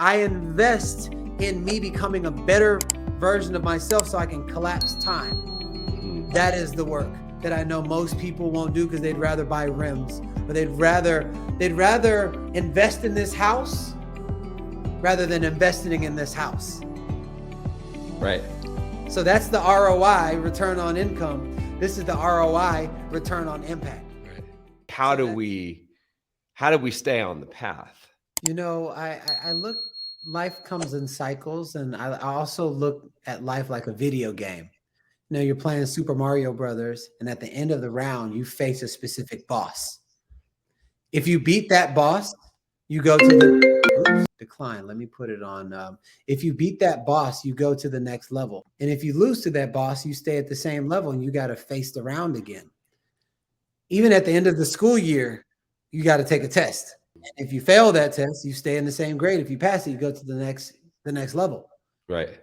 I invest in me becoming a better version of myself so I can collapse time. That is the work that I know most people won't do because they'd rather buy rims, or they'd rather invest in this house rather than investing in this house. Right. So that's the ROI, return on income. This is the ROI, return on impact. Right. How do we stay on the path? You know, I look, life comes in cycles, and I also look at life like a video game. You know, you're playing Super Mario Brothers, and at the end of the round, you face a specific boss. If you beat that boss, you go to the decline. Let me put it on. If you beat that boss, you go to the next level. And if you lose to that boss, you stay at the same level and you got to face the round again. Even at the end of the school year, you got to take a test. If you fail that test, you stay in the same grade. If you pass it, you go to the next level. Right.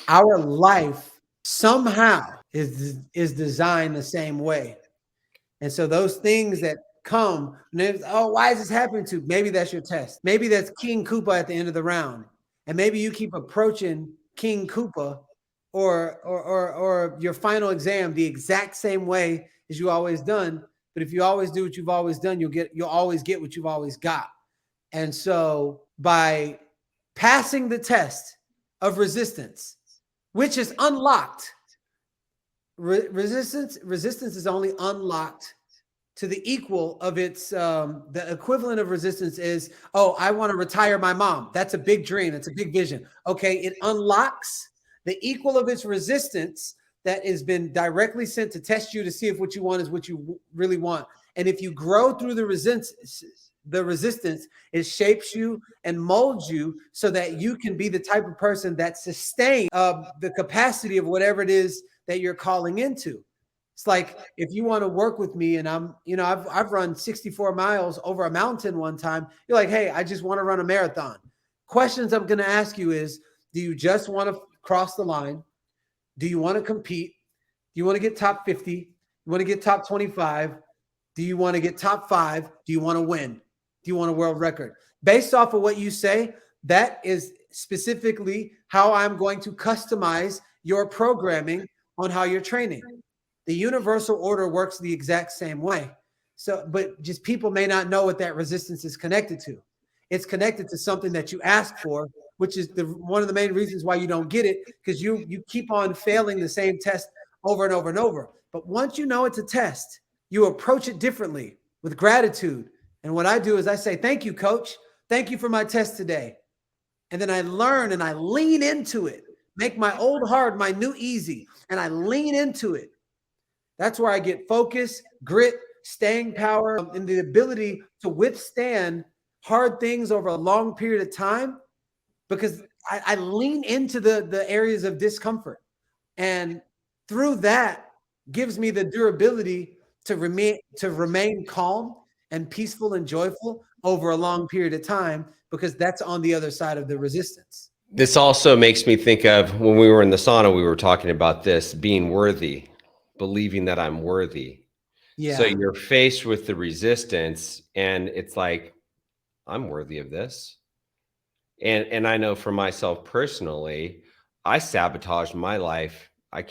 Our life somehow is designed the same way. And so those things that come, and oh, why is this happening to? Maybe that's your test. Maybe that's King Koopa at the end of the round. And maybe you keep approaching King Koopa or your final exam the exact same way as you always done. But if you always do what you've always done, you'll always get what you've always got. And so by passing the test of resistance, which is unlocked, resistance is only unlocked to the equal of its, the equivalent of resistance is, oh, I want to retire my mom. That's a big dream. That's a big vision. Okay, it unlocks the equal of its resistance that has been directly sent to test you to see if what you want is what you really want. And if you grow through the resistance, it shapes you and molds you so that you can be the type of person that sustains the capacity of whatever it is that you're calling into. It's like, if you want to work with me, and I've run 64 miles over a mountain one time. You're like, hey, I just want to run a marathon. Questions I'm going to ask you is, do you just want to cross the line? Do you want to compete? Do you want to get top 50? You want to get top 25? Do you want to get top 5? Do you want to win? Do you want a world record? Based off of what you say, that is specifically how I'm going to customize your programming on how you're training. The universal order works the exact same way. So, but just people may not know what that resistance is connected to. It's connected to something that you ask for, which is one of the main reasons why you don't get it, because you keep on failing the same test over and over and over. But once you know it's a test, you approach it differently with gratitude. And what I do is I say, thank you, coach. Thank you for my test today. And then I learn and I lean into it, make my old hard my new easy, and I lean into it. That's where I get focus, grit, staying power, and the ability to withstand hard things over a long period of time, because I lean into the areas of discomfort. And through that gives me the durability to remain calm and peaceful and joyful over a long period of time, because that's on the other side of the resistance. This also makes me think of when we were in the sauna, we were talking about this being worthy, believing that I'm worthy. Yeah. So you're faced with the resistance and it's like, I'm worthy of this. And I know for myself personally, I sabotaged my life. I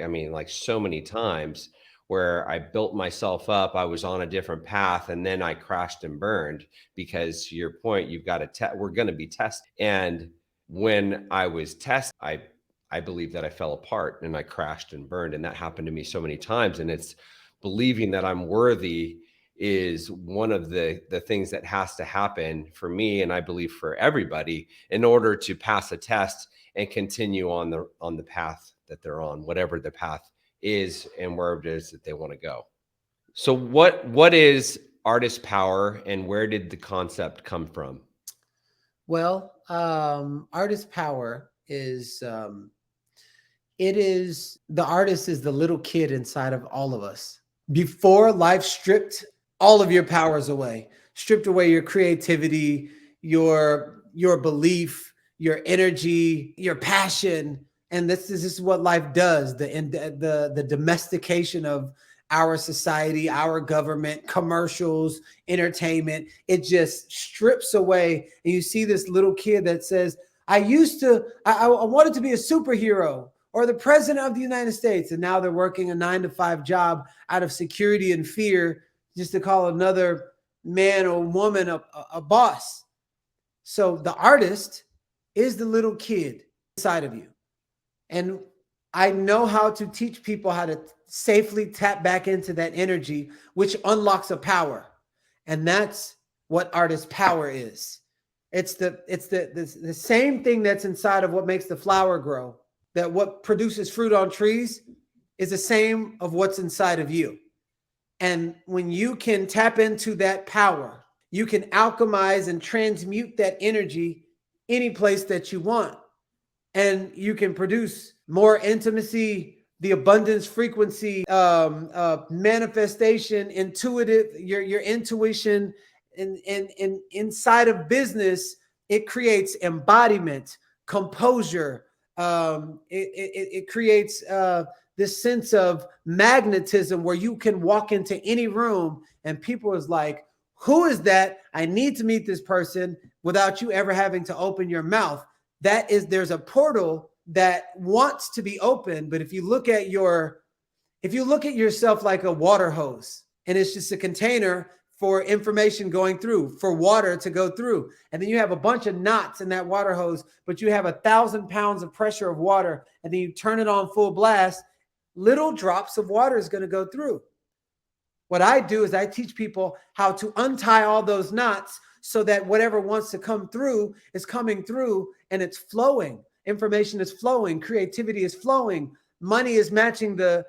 mean, like so many times where I built myself up. I was on a different path and then I crashed and burned, because to your point, you've got to we're going to be tested. And when I was tested, I believe that I fell apart and I crashed and burned. And that happened to me so many times. And it's believing that I'm worthy is one of the things that has to happen for me, and I believe for everybody, in order to pass a test and continue on the path that they're on, whatever the path is and wherever it is that they want to go. So what is artist power, and where did the concept come from? Well, artist power is the artist is the little kid inside of all of us. Before life stripped all of your powers away, stripped away your creativity, your belief, your energy, your passion. And this is what life does. The domestication of our society, our government, commercials, entertainment. It just strips away. And you see this little kid that says, I wanted to be a superhero or the president of the United States. And now they're working a 9-to-5 job out of security and fear just to call another man or woman a boss. So the artist is the little kid inside of you. And I know how to teach people how to safely tap back into that energy, which unlocks a power. And that's what artist power is. It's the same thing that's inside of what makes the flower grow, that what produces fruit on trees is the same of what's inside of you. And when you can tap into that power, you can alchemize and transmute that energy any place that you want. And you can produce more intimacy, the abundance frequency, manifestation, intuitive, your intuition. And inside of business, it creates embodiment, composure. It creates this sense of magnetism where you can walk into any room and people is like, who is that? I need to meet this person without you ever having to open your mouth. There's a portal that wants to be open. But if you look at yourself like a water hose, and it's just a container for information going through, for water to go through. And then you have a bunch of knots in that water hose, but you have 1,000 pounds of pressure of water, and then you turn it on full blast, little drops of water is going to go through. What I do is I teach people how to untie all those knots so that whatever wants to come through is coming through and it's flowing. Information is flowing. Creativity is flowing. Money is matching that's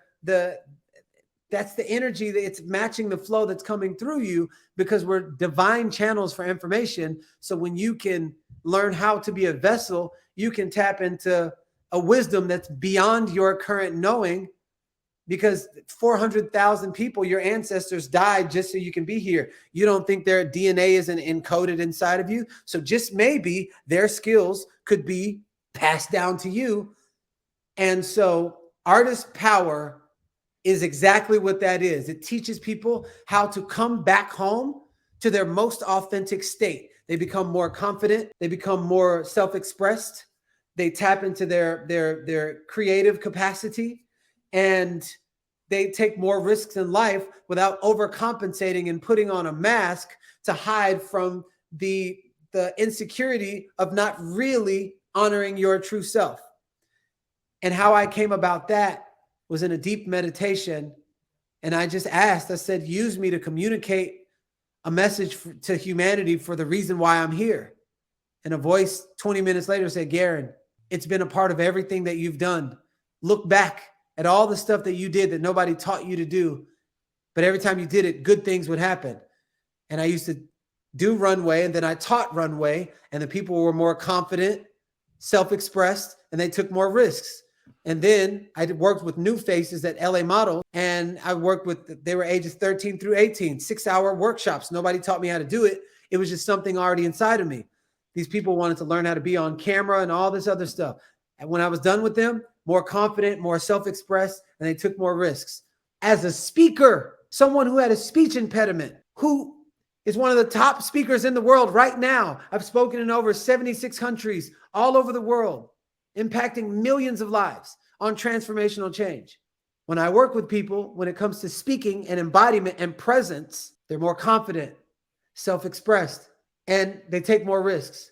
the energy that it's matching the flow that's coming through you, because we're divine channels for information. So when you can learn how to be a vessel, you can tap into a wisdom that's beyond your current knowing, because 400,000 people, your ancestors, died just so you can be here. You don't think their DNA isn't encoded inside of you. So just maybe their skills could be passed down to you. And so artist power is exactly what that is. It teaches people how to come back home to their most authentic state. They become more confident. They become more self-expressed. They tap into their creative capacity, and they take more risks in life without overcompensating and putting on a mask to hide from the insecurity of not really honoring your true self. And how I came about that was in a deep meditation. And I just asked, I said, use me to communicate a message to humanity for the reason why I'm here. And a voice 20 minutes later said, Garrain, it's been a part of everything that you've done. Look back at all the stuff that you did that nobody taught you to do. But every time you did it, good things would happen. And I used to do runway, and then I taught runway, and the people were more confident, self-expressed, and they took more risks. And then I worked with new faces at LA Model, and I worked with, they were ages 13 through 18, 6-hour workshops. Nobody taught me how to do it. It was just something already inside of me. These people wanted to learn how to be on camera and all this other stuff. And when I was done with them, more confident, more self-expressed, and they took more risks. As a speaker, someone who had a speech impediment, who is one of the top speakers in the world right now. I've spoken in over 76 countries all over the world, impacting millions of lives on transformational change. When I work with people, when it comes to speaking and embodiment and presence, they're more confident, self-expressed, and they take more risks.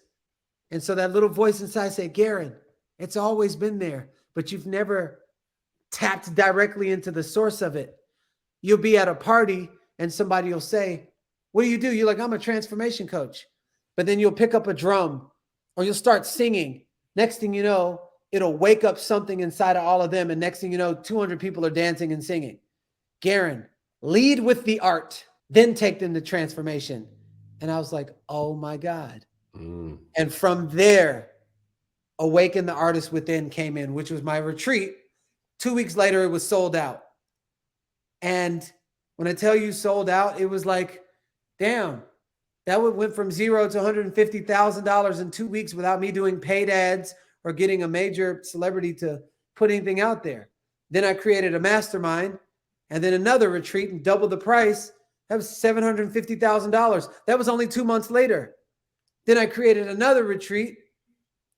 And so that little voice inside said, Garrain, it's always been there, but you've never tapped directly into the source of it. You'll be at a party and somebody will say, what do? You're like, I'm a transformation coach. But then you'll pick up a drum or you'll start singing. Next thing you know, it'll wake up something inside of all of them. And next thing you know, 200 people are dancing and singing. Garrain, lead with the art, then take them to transformation. And I was like, oh my God. And from there, Awaken the Artist Within came in, which was my retreat. 2 weeks later, it was sold out. And when I tell you sold out, it was like, damn, that went from $0 to $150,000 in 2 weeks without me doing paid ads or getting a major celebrity to put anything out there. Then I created a mastermind, And then another retreat and double the price. That was $750,000. That was only 2 months later. Then I created another retreat.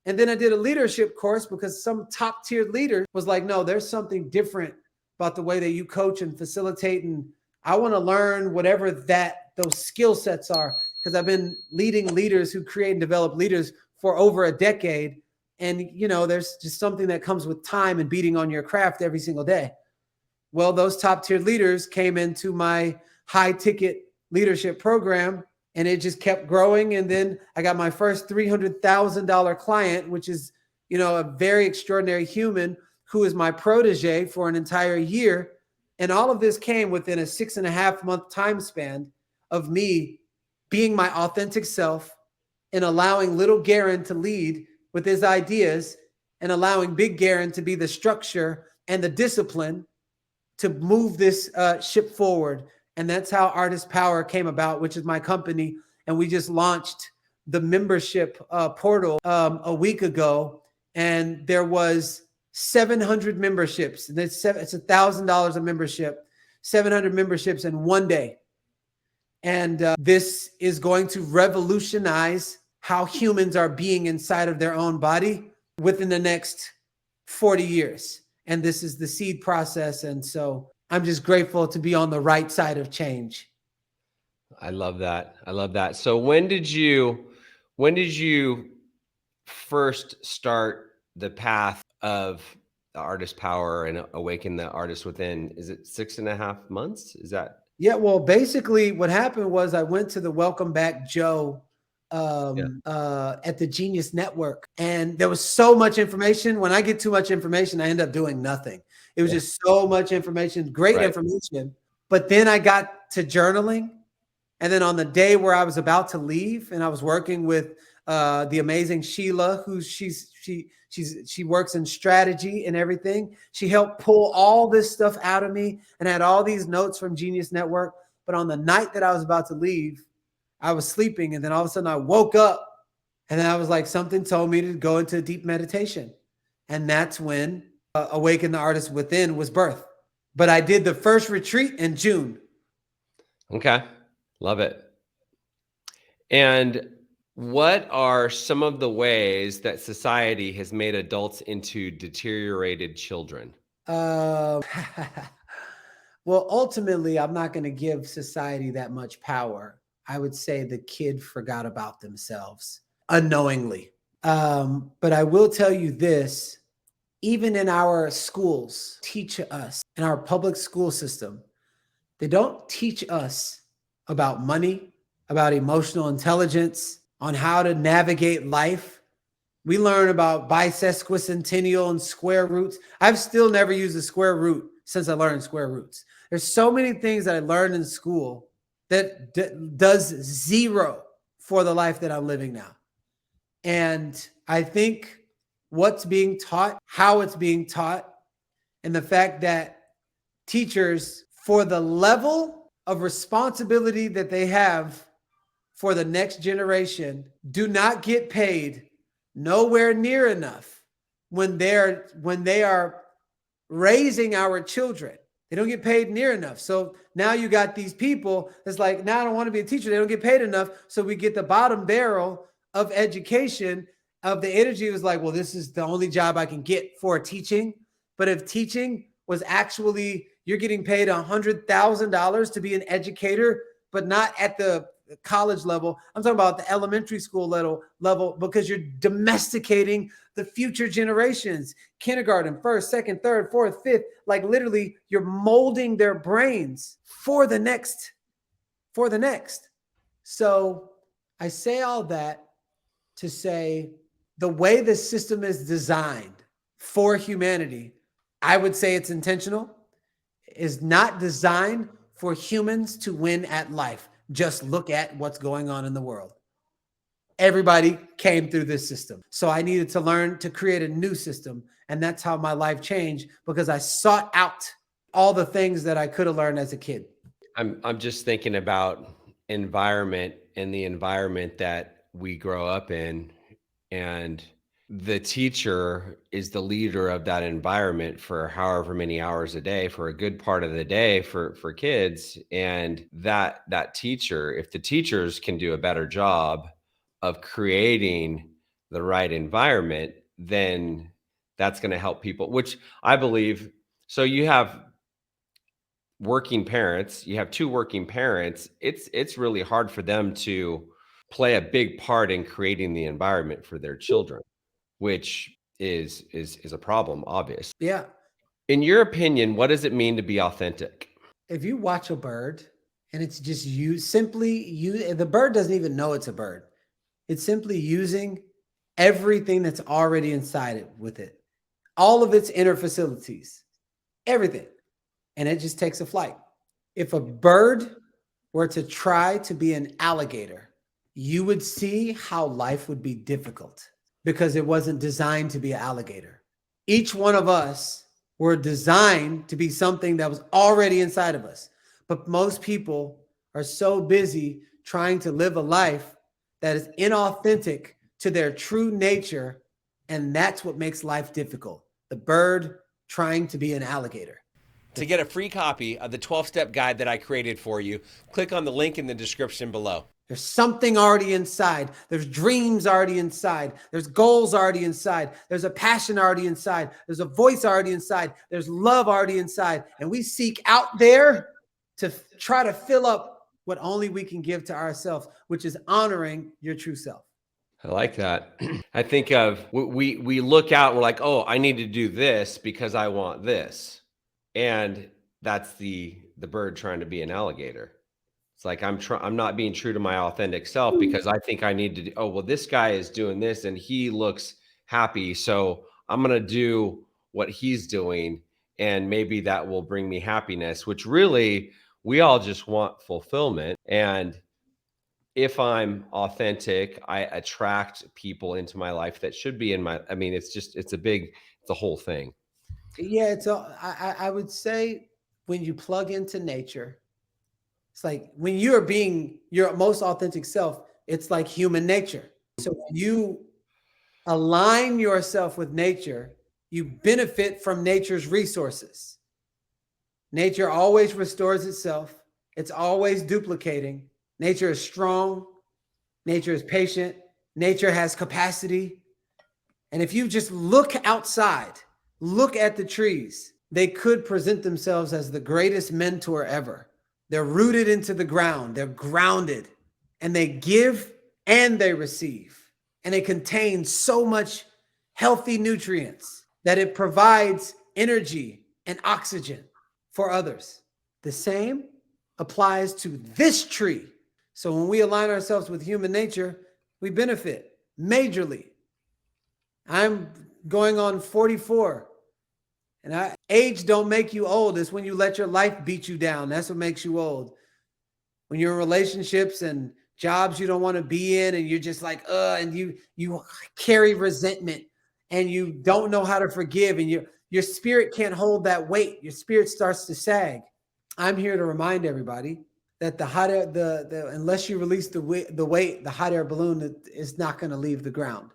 And then I did a leadership course because some top tiered leader was like, no, there's something different about the way that you coach and facilitate. And I want to learn whatever those skill sets are, because I've been leading leaders who create and develop leaders for over a decade. And, there's just something that comes with time and beating on your craft every single day. Well, those top tier leaders came into my high ticket leadership program, and it just kept growing. And then I got my first $300,000 client, which is, a very extraordinary human who is my protege for an entire year. And all of this came within a 6.5-month time span of me being my authentic self and allowing little Garrain to lead with his ideas and allowing big Garrain to be the structure and the discipline to move this ship forward. And that's how Artist Power came about, which is my company. And we just launched the membership portal a week ago. And there was 700 memberships. And it's $1,000 a membership, 700 memberships in one day. And this is going to revolutionize how humans are being inside of their own body within the next 40 years. And this is the seed process. And so I'm just grateful to be on the right side of change. I love that. I love that. So when did you first start the path of the Artist Power and awaken the artist within? Is it 6.5 months? Is that? Yeah, well, basically what happened was I went to the Welcome Back Joe at the Genius Network, and there was so much information. When I get too much information, I end up doing nothing. It was just so much information, great information. But then I got to journaling. And then on the day where I was about to leave, and I was working with the amazing Sheila, who she works in strategy and everything. She helped pull all this stuff out of me and had all these notes from Genius Network. But on the night that I was about to leave, I was sleeping, and then all of a sudden I woke up, and then I was like, something told me to go into deep meditation. And that's when Awaken the Artist Within was birthed. But I did the first retreat in June. Okay. Love it. And what are some of the ways that society has made adults into deteriorated children? Well, ultimately, I'm not going to give society that much power. I would say the kid forgot about themselves unknowingly. But I will tell you this, even in our schools, teach us, in our public school system, they don't teach us about money, about emotional intelligence, on how to navigate life. We learn about bisesquicentennial and square roots. I've still never used a square root since I learned square roots. There's so many things that I learned in school that does zero for the life that I'm living now. And I think what's being taught, how it's being taught, and the fact that teachers, for the level of responsibility that they have for the next generation, do not get paid nowhere near enough when they are raising our children. They don't get paid near enough. So now you got these people that's like, now I don't want to be a teacher. They don't get paid enough. So we get the bottom barrel of education, of the energy. Was like, well, this is the only job I can get for teaching. But if teaching was actually, you're getting paid $100,000 to be an educator, but not at the college level. I'm talking about the elementary school level, because you're domesticating the future generations, kindergarten, first, second, third, fourth, fifth, like literally you're molding their brains for the next. So I say all that to say the way the system is designed for humanity, I would say it's intentional, is not designed for humans to win at life. Just look at what's going on in the world. Everybody came through this system. So I needed to learn to create a new system. And that's how my life changed, because I sought out all the things that I could have learned as a kid. I'm just thinking about environment and the environment that we grow up in, and the teacher is the leader of that environment for however many hours a day, for a good part of the day for kids. And that teacher, if the teachers can do a better job of creating the right environment, then that's going to help people, which I believe. So you have working parents, you have two working parents, it's really hard for them to play a big part in creating the environment for their children, which is a problem, obviously. Yeah. In your opinion, what does it mean to be authentic? If you watch a bird and it's just you, simply you, the bird doesn't even know it's a bird. It's simply using everything that's already inside it with it, all of its inner facilities, everything. And it just takes a flight. If a bird were to try to be an alligator, you would see how life would be difficult because it wasn't designed to be an alligator. Each one of us were designed to be something that was already inside of us. But most people are so busy trying to live a life that is inauthentic to their true nature. And that's what makes life difficult. The bird trying to be an alligator. To get a free copy of the 12-step guide that I created for you, click on the link in the description below. There's something already inside. There's dreams already inside. There's goals already inside. There's a passion already inside. There's a voice already inside. There's love already inside. And we seek out there to try to fill up what only we can give to ourselves, which is honoring your true self. I like that. I think of we look out and we're like, oh, I need to do this because I want this. And that's the bird trying to be an alligator. It's like I'm not being true to my authentic self because I think I need to do, oh, well, this guy is doing this and he looks happy, so I'm going to do what he's doing and maybe that will bring me happiness, which really we all just want fulfillment. And if I'm authentic, I attract people into my life that should be in my, I mean, it's a whole thing. Yeah, I would say when you plug into nature, it's like when you're being your most authentic self, it's like human nature. So when you align yourself with nature, you benefit from nature's resources. Nature always restores itself. It's always duplicating. Nature is strong. Nature is patient. Nature has capacity. And if you just look outside, look at the trees, they could present themselves as the greatest mentor ever. They're rooted into the ground. They're grounded and they give and they receive. And they contain so much healthy nutrients that it provides energy and oxygen for others. The same applies to this tree. So when we align ourselves with human nature, we benefit majorly. I'm going on 44. And age don't make you old. It's when you let your life beat you down. That's what makes you old. When you're in relationships and jobs you don't want to be in, and you're just like, and you carry resentment and you don't know how to forgive, and your spirit can't hold that weight. Your spirit starts to sag. I'm here to remind everybody that the hot air, unless you release the weight, the hot air balloon is not going to leave the ground.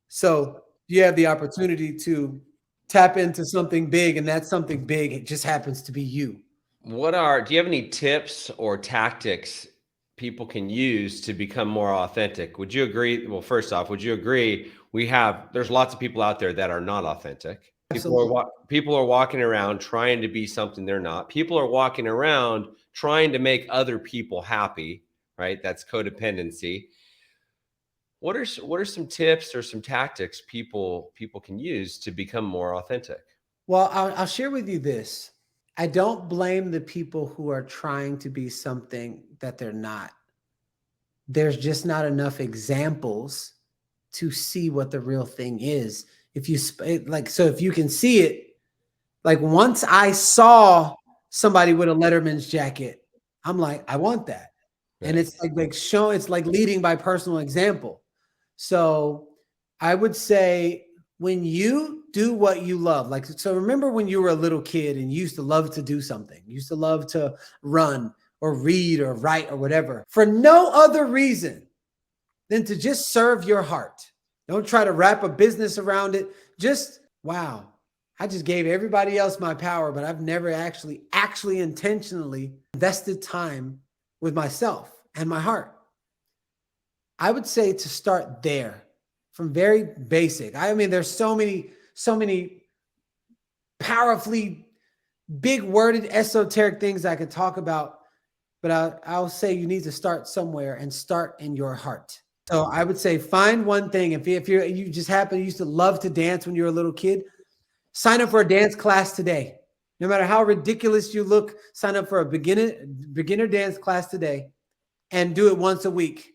So you have the opportunity to tap into something big, and that something big, it just happens to be you. Do you have any tips or tactics people can use to become more authentic? Would you agree? Well, first off, would you agree there's lots of people out there that are not authentic? People are walking around trying to be something they're not. People are walking around trying to make other people happy, right? That's codependency. What are some tips or some tactics people can use to become more authentic? Well, I'll share with you this. I don't blame the people who are trying to be something that they're not. There's just not enough examples to see what the real thing is. If you can see it, like once I saw somebody with a Letterman's jacket, I'm like, I want that. Right. And it's it's like leading by personal example. So I would say when you do what you love, so remember when you were a little kid and you used to love to do something, you used to love to run or read or write or whatever, for no other reason than to just serve your heart. Don't try to wrap a business around it. Just, wow, I just gave everybody else my power, but I've never actually intentionally invested time with myself and my heart. I would say to start there from very basic. I mean, there's so many powerfully big worded esoteric things I could talk about, but I'll say you need to start somewhere and start in your heart. So I would say find one thing. If you just happen to used to love to dance when you were a little kid, sign up for a dance class today. No matter how ridiculous you look, sign up for a beginner dance class today and do it once a week.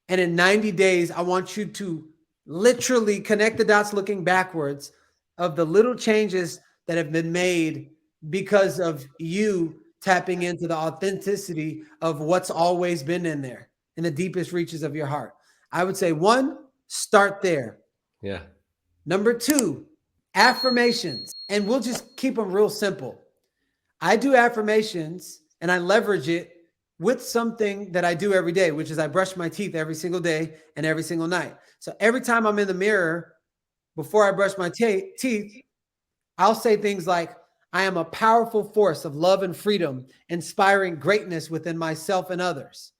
And in 90 days, I want you to literally connect the dots looking backwards of the little changes that have been made because of you tapping into the authenticity of what's always been in there in the deepest reaches of your heart. I would say 1, start there. Yeah. Number 2, affirmations. And we'll just keep them real simple. I do affirmations and I leverage it with something that I do every day, which is I brush my teeth every single day and every single night. So every time I'm in the mirror, before I brush my teeth, I'll say things like, I am a powerful force of love and freedom, inspiring greatness within myself and others.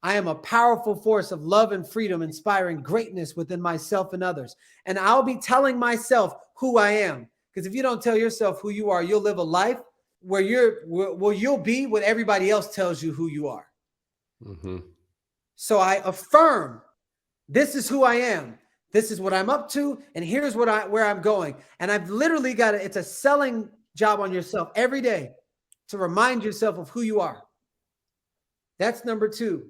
I am a powerful force of love and freedom, inspiring greatness within myself and others. And I'll be telling myself who I am. Because if you don't tell yourself who you are, you'll live a life where you'll be what everybody else tells you who you are. Mm-hmm. So I affirm, this is who I am. This is what I'm up to. And here's where I'm going. And I've literally it's a selling job on yourself every day to remind yourself of who you are. That's number 2.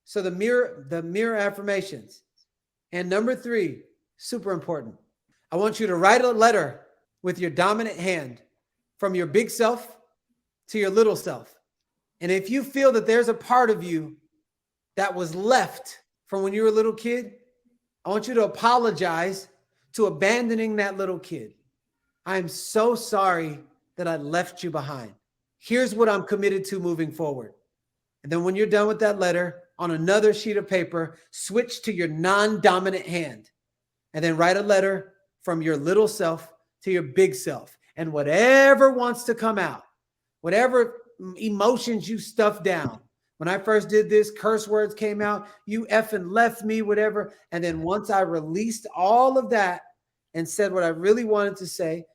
So the mirror affirmations. And number 3, super important. I want you to write a letter with your dominant hand from your big self to your little self. And if you feel that there's a part of you that was left from when you were a little kid, I want you to apologize to abandoning that little kid. I'm so sorry that I left you behind. Here's what I'm committed to moving forward. And then when you're done with that letter, on another sheet of paper, switch to your non-dominant hand. And then write a letter from your little self to your big self. And whatever wants to come out, whatever emotions you stuffed down. When I first did this, curse words came out, you effing left me, whatever. And then once I released all of that and said what I really wanted to say,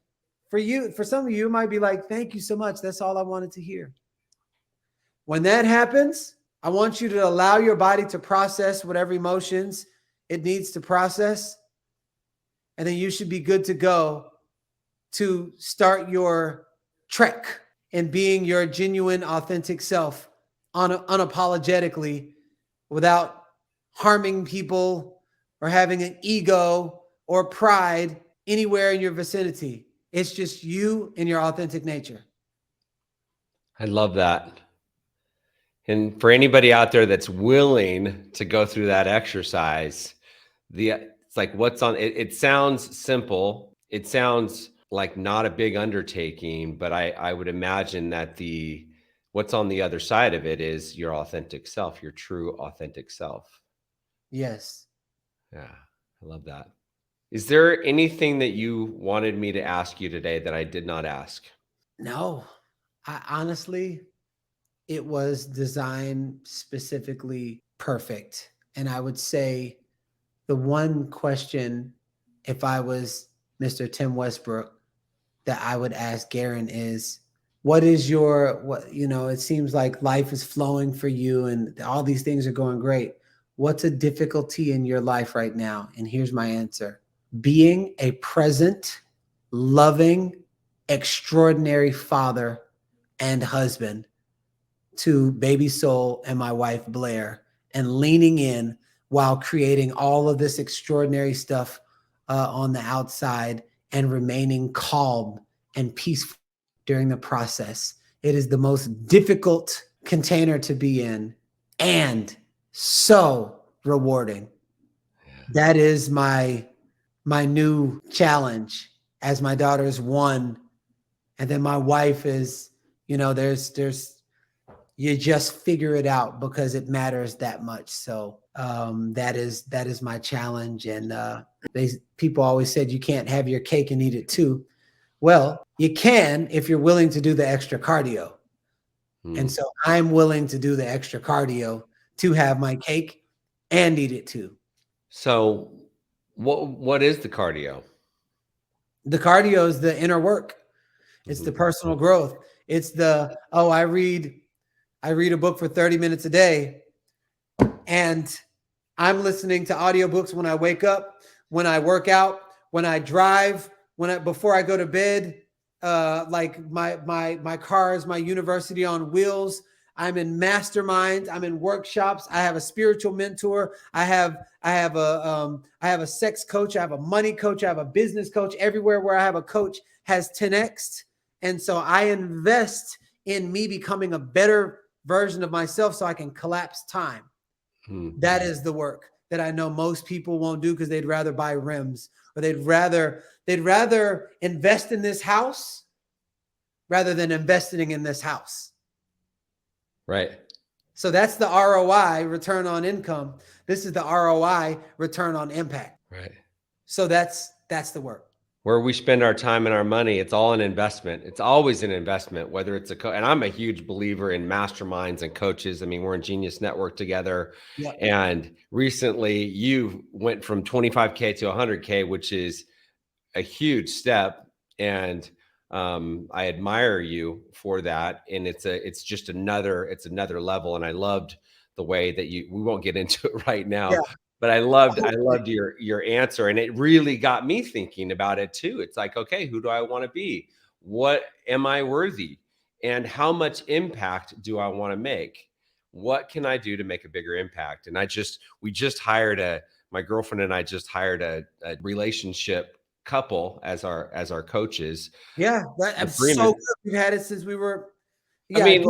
for some of you, it might be like, thank you so much. That's all I wanted to hear. When that happens, I want you to allow your body to process whatever emotions it needs to process. And then you should be good to go to start your trek in being your genuine, authentic self unapologetically without harming people or having an ego or pride anywhere in your vicinity. It's just you and your authentic nature. I love that. And for anybody out there that's willing to go through that exercise, it's like what's on it. It sounds simple. It sounds like not a big undertaking, but I would imagine that what's on the other side of it is your authentic self, your true authentic self. Yes. Yeah, I love that. Is there anything that you wanted me to ask you today that I did not ask? No, honestly, it was designed specifically perfect. And I would say the one question, if I was Mr. Tim Westbrook, that I would ask Garrain is, it seems like life is flowing for you and all these things are going great. What's a difficulty in your life right now? And here's my answer. Being a present, loving, extraordinary father and husband to baby Soul and my wife Blair, and leaning in while creating all of this extraordinary stuff on the outside and remaining calm and peaceful during the process. It is the most difficult container to be in and so rewarding. Yeah. That is my new challenge as my daughter's 1. And then my wife is, there's you just figure it out because it matters that much. So that is my challenge. And people always said you can't have your cake and eat it too. Well, you can if you're willing to do the extra cardio. And so I'm willing to do the extra cardio to have my cake and eat it too. So what is the cardio? The cardio is the inner work. It's the personal growth. It's the, oh, I read a book for 30 minutes a day, and I'm listening to audiobooks when I wake up, when I work out, when I drive, before I go to bed. Like my car is my university on wheels. I'm in masterminds. I'm in workshops. I have a spiritual mentor. I have a sex coach. I have a money coach. I have a business coach. Everywhere where I have a coach has 10x. And so I invest in me becoming a better version of myself so I can collapse time. That is the work that I know most people won't do because they'd rather buy rims, or they'd rather invest in this house rather than investing in this house. Right. So that's the ROI, return on income. This is the ROI, return on impact. Right. So that's the work. Where we spend our time and our money, it's all an investment. It's always an investment, whether it's and I'm a huge believer in masterminds and coaches. I mean, we're in Genius Network together. Yep. And recently you went from 25K to 100K, which is a huge step. And I admire you for that. And it's just another level. And I loved the way that we won't get into it right now. Yeah. But I loved your answer, and it really got me thinking about it too. It's like, okay, who do I want to be? What am I worthy? And how much impact do I want to make? What can I do to make a bigger impact? And my girlfriend and I just hired a relationship couple as our coaches. Yeah, that's so good. We've had it since we were. Yeah, I mean,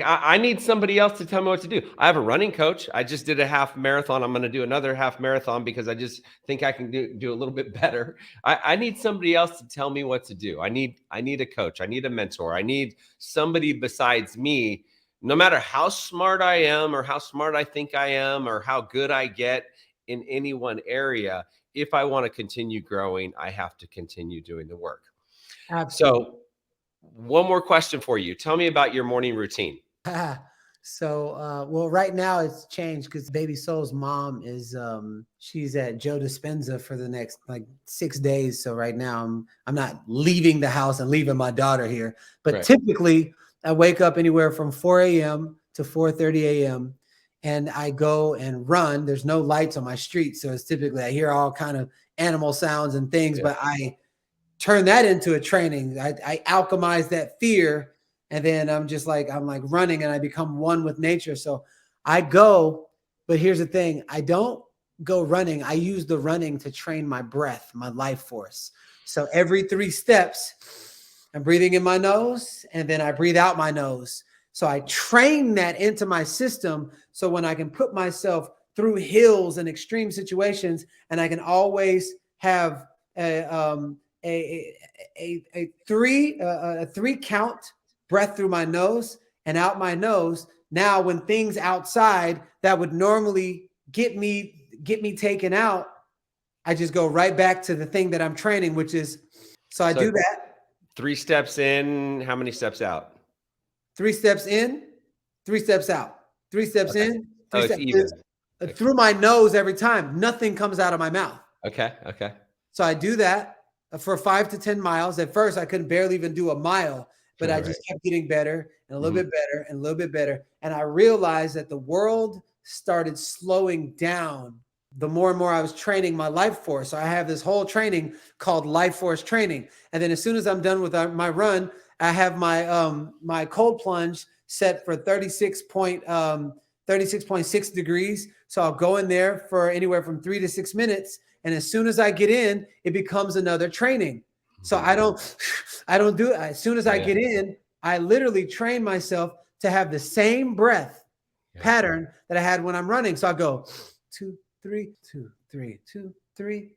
I need somebody else to tell me what to do. I have a running coach. I just did a half marathon. I'm going to do another half marathon because I just think I can do a little bit better. I need somebody else to tell me what to do. I need a coach. I need a mentor. I need somebody besides me. No matter how smart I am or how smart I think I am or how good I get in any one area, if I want to continue growing, I have to continue doing the work. Absolutely. So one more question for you. Tell me about your morning routine. So, well, right now it's changed because Baby Soul's mom is, she's at Joe Dispenza for the next 6 days. So right now I'm not leaving the house and leaving my daughter here, but right. Typically I wake up anywhere from 4 a.m. to 4:30 a.m. and I go and run. There's no lights on my street. So it's typically, I hear all kind of animal sounds and things, but I turn that into a training. I alchemize that fear, and then I'm running, and I become one with nature. So I go, but here's the thing. I don't go running. I use the running to train my breath, my life force. So every 3 steps, I'm breathing in my nose, and then I breathe out my nose. So I train that into my system. So when I can put myself through hills and extreme situations, and I can always have a 3 count breath through my nose and out my nose. Now, when things outside that would normally get me taken out, I just go right back to the thing that I'm training, which is, so I do that. 3 steps in, how many steps out? 3 steps in, 3 steps out, 3 steps in, 3 steps even. Through my nose every time. Nothing comes out of my mouth. Okay. So I do that for 5 to 10 miles. At first, I couldn't barely even do a mile, but I just kept getting better and a little bit better and a little bit better. And I realized that the world started slowing down the more and more I was training my life force. So I have this whole training called life force training. And then as soon as I'm done with my run, I have my cold plunge set for 36.6 degrees. So I'll go in there for anywhere from 3 to 6 minutes. And as soon as I get in, it becomes another training. So I don't do it. As soon as I get in, I literally train myself to have the same breath pattern that I had when I'm running. So I go 2, 3, 2, 3, 2, 3,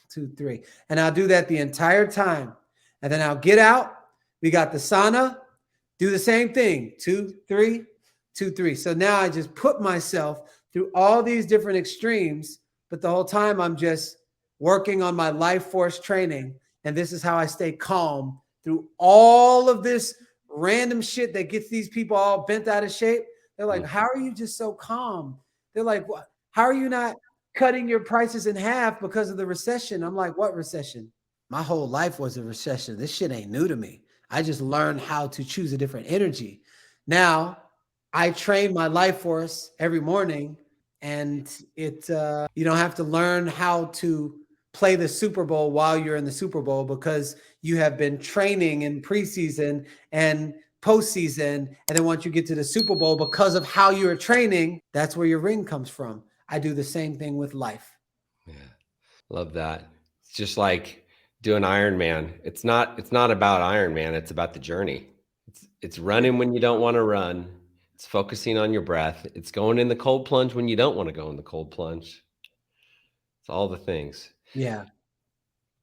2, 3. And I'll do that the entire time. And then I'll get out. We got the sauna. Do the same thing. 2, 3, 2, 3. So now I just put myself through all these different extremes, but the whole time I'm just working on my life force training. And this is how I stay calm through all of this random shit that gets these people all bent out of shape. They're like, how are you just so calm? They're like, what? How are you not cutting your prices in half because of the recession? I'm like, what recession? My whole life was a recession. This shit ain't new to me. I just learned how to choose a different energy. Now I train my life force every morning, and it you don't have to learn how to play the Super Bowl while you're in the Super Bowl, because you have been training in preseason and postseason. And then once you get to the Super Bowl, because of how you're training, that's where your ring comes from. I do the same thing with life. Yeah, love that. It's just like doing Ironman. It's not about Ironman. It's about the journey. It's running when you don't want to run. It's focusing on your breath. It's going in the cold plunge when you don't want to go in the cold plunge. It's all the things. Yeah.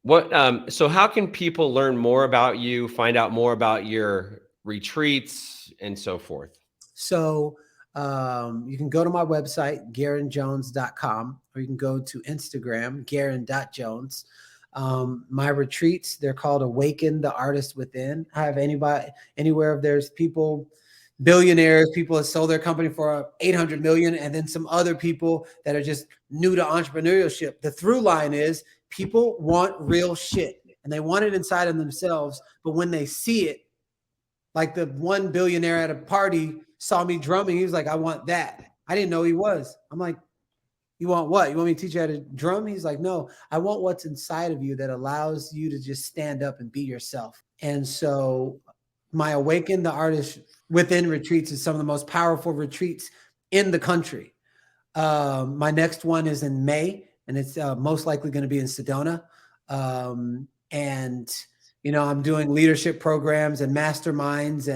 What so how can people learn more about you, find out more about your retreats and so forth? So you can go to my website, GarrainJones.com, or you can go to Instagram, Garrain.Jones. My retreats, they're called Awaken the Artist Within. I have anywhere if there's people, billionaires, people that sold their company for 800 million, and then some other people that are just new to entrepreneurship. The through line is people want real shit, and they want it inside of themselves. But when they see it, like the one billionaire at a party saw me drumming, he was like, I want that. I didn't know he was. I'm like, you want what? You want me to teach you how to drum? He's like, no, I want what's inside of you that allows you to just stand up and be yourself. And so my Awaken the Artist Within retreats is some of the most powerful retreats in the country. My next one is in May, and it's most likely going to be in Sedona. And, you know, I'm doing leadership programs and masterminds,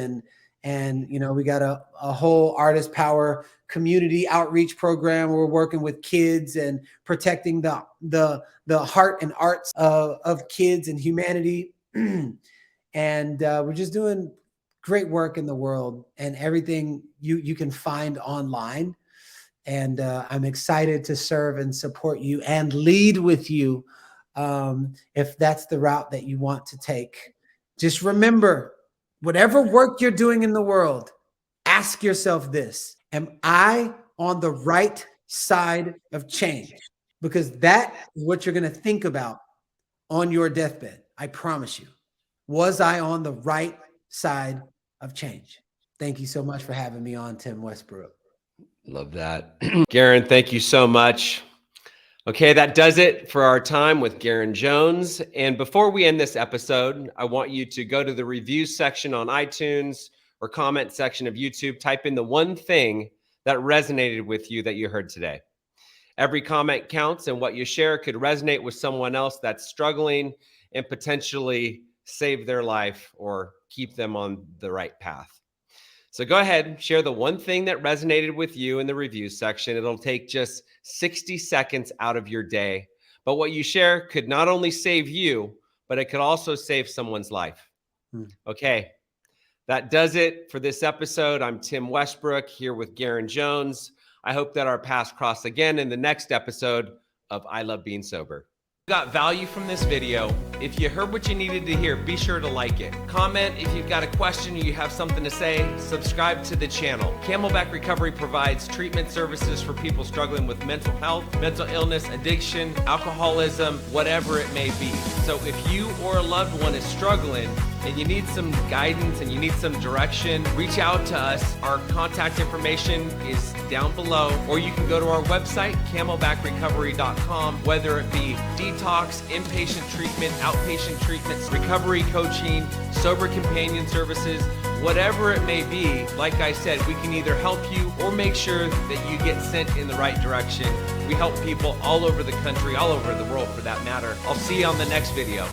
and you know, we got a whole Artist Power community outreach program. We're working with kids and protecting the heart and arts of kids and humanity. And we're just doing great work in the world, and everything you can find online. And I'm excited to serve and support you and lead with you if that's the route that you want to take. Just remember, whatever work you're doing in the world, ask yourself this: am I on the right side of change? Because that is what you're going to think about on your deathbed. I promise you. Was I on the right side of change? Thank you so much for having me on, Tim Westbrook. Love that. Garrain, thank you so much. Okay, that does it for our time with Garrain Jones. And before we end this episode, I want you to go to the review section on iTunes or comment section of YouTube, type in the one thing that resonated with you that you heard today. Every comment counts, and what you share could resonate with someone else that's struggling and potentially save their life or keep them on the right path. So go ahead, share the one thing that resonated with you in the review section. It'll take just 60 seconds out of your day. But what you share could not only save you, but it could also save someone's life. Okay, that does it for this episode. I'm Tim Westbrook here with Garrain Jones. I hope that our paths cross again in the next episode of I Love Being Sober. Got value from this video. If you heard what you needed to hear, be sure to like it. Comment if you've got a question or you have something to say. Subscribe to the channel. Camelback Recovery provides treatment services for people struggling with mental health, mental illness, addiction, alcoholism, whatever it may be. So if you or a loved one is struggling and you need some guidance and you need some direction, reach out to us. Our contact information is down below, or you can go to our website, camelbackrecovery.com, whether it be detox, inpatient treatment, outpatient treatments, recovery coaching, sober companion services, whatever it may be. Like I said, we can either help you or make sure that you get sent in the right direction. We help people all over the country, all over the world for that matter. I'll see you on the next video.